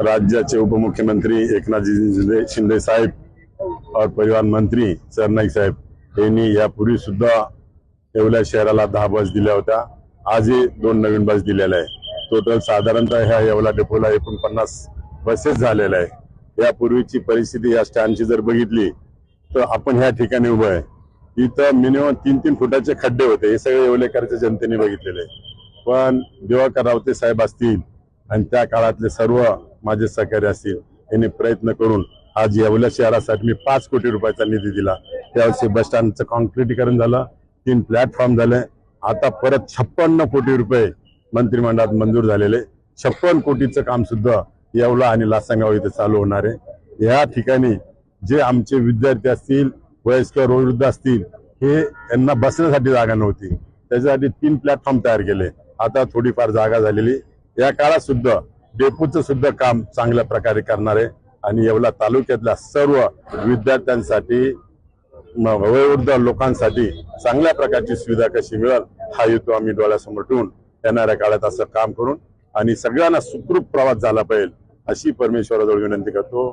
राज्याचे उपमुख्यमंत्री एकनाथजी शिंदे साहेब और परिवहन मंत्री सरनाईक साहेब यांनी यापूर्वी सुद्धा येवला शहराला 10 बस दिल्या होत्या। आजही 2 नवीन बस दिलेल्या आहे। टोटल साधारणतः ह्या येवला डेपोला 49 बसेस झालेल्या आहे। यापूर्वीची परिस्थिती या स्टँडची जर बघितली तर आपण ह्या ठिकाणी उभं आहे, इथं मिनिमम 3-3 फुटाचे खड्डे होते। हे सगळे येवलेकरच्या जनतेने बघितलेले आहे। पण दिवाकर रावते साहेब असतील आणि त्या काळातले सर्व माझे सहकारी असतील यांनी प्रयत्न करून आज येवला शहरासाठी मी 5 कोटी रुपयाचा निधी दिला। त्यावर्षी बस स्टँडचं कॉन्क्रिटीकरण झालं, 3 प्लॅटफॉर्म झाले। आता परत 56 कोटी रुपये मंत्रिमंडळात मंजूर झालेले। 56 कोटीचं काम सुद्धा येवला आणि लासंगाव इथे चालू होणार आहे। या ठिकाणी जे आमचे विद्यार्थी असतील, वयस्कर वृद्ध असतील, हे यांना बसण्यासाठी जागा नव्हती, त्याच्यासाठी 3 प्लॅटफॉर्म तयार केले। आता थोडीफार जागा झालेली। या काळात सुद्धा डेपोचं सुद्धा काम चांगल्या प्रकारे करणार आहे आणि येवला तालुक्यातल्या सर्व विद्यार्थ्यांसाठी, वयोवृद्ध लोकांसाठी चांगल्या प्रकारची सुविधा कशी मिळेल हा हेतू आम्ही डोळ्यासमोर ठेवून येणाऱ्या काळात असं काम करून आणि सगळ्यांना सुखरूप प्रवास झाला पाहिजे अशी परमेश्वराजवळ विनंती करतो।